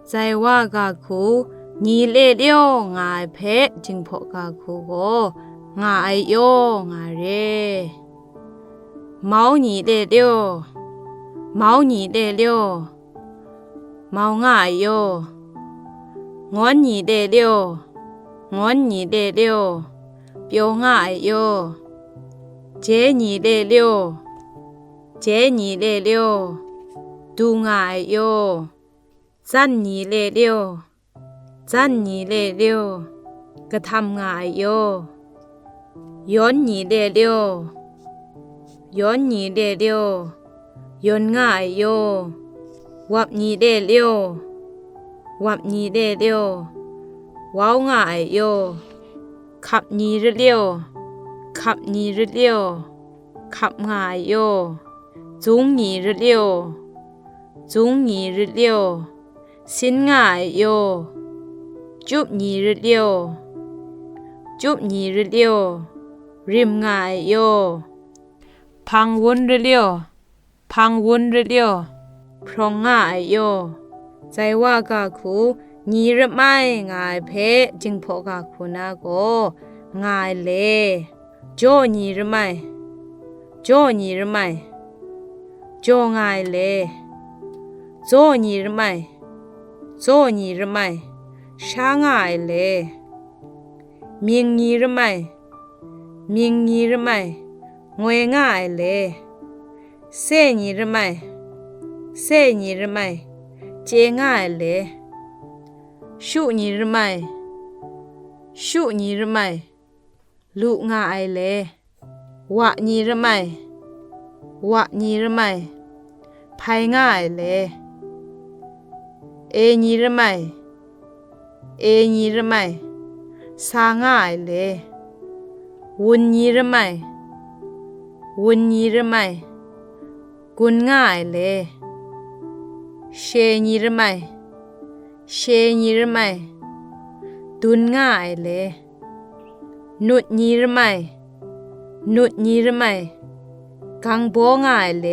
ใจว่ากาคูညီလေเดียวงายเพจิงพอกาคูโกงายโยงาเรเมาညီလေเดียวเมาညီလေเดียวเมางายโยงอนညီလေเดียวงอนညီလေเดียวเปียวงายโยเจညီလေเดียวเจညီလေเดียวดูงายโยจันညီလေเดียวจันညီလေเดียวกระทำงายโยย้อนညီလေเดียวย้อนညီလေเดียวย้อนง่ายโยวับညီလေเดียววับညီလေเดียวว้าวง่ายโยขับညီเดียวขับညီเดียวขับง่ายโยจุงညီเดียวจุงညီเดียวสินง่ายโยจุบညီเดียวจุบညီเดียวริมง่ายโยพังวนเดียวพังวนเดียวพรองง่ายโยใจว่ากาคูညီရမိုင်ငိုင်ဖဲจิงพอกาคูนาโกงายเลจ่อညီရမိုင်จ่อညီရမိုင်จ่องายเลจ่อညီရမိုင်จ่อညီရမိုင်ช้างายเลเมียงညီရမိုင်เมียงညီရမိုင်งวยง่ายเลเสညီရမိုင်เสညီရမိုင်เจง่ายเลชุညီရမိုင်ชุညီရမိုင်လူง่ายเลวะညီရမိုင်วะညီရမိုင်ไผง่ายเลเอညီရမိုင်เอညီရမိုင်สาง่ายเลวุนညီရမိုင်วุนညီရမိုင်กุนง่ายเลเชညီရမိုင်เชညီရမိုင်ดุนง่ายเลนุดညီရမိုင်นุดညီရမိုင်กังโบง่ายเล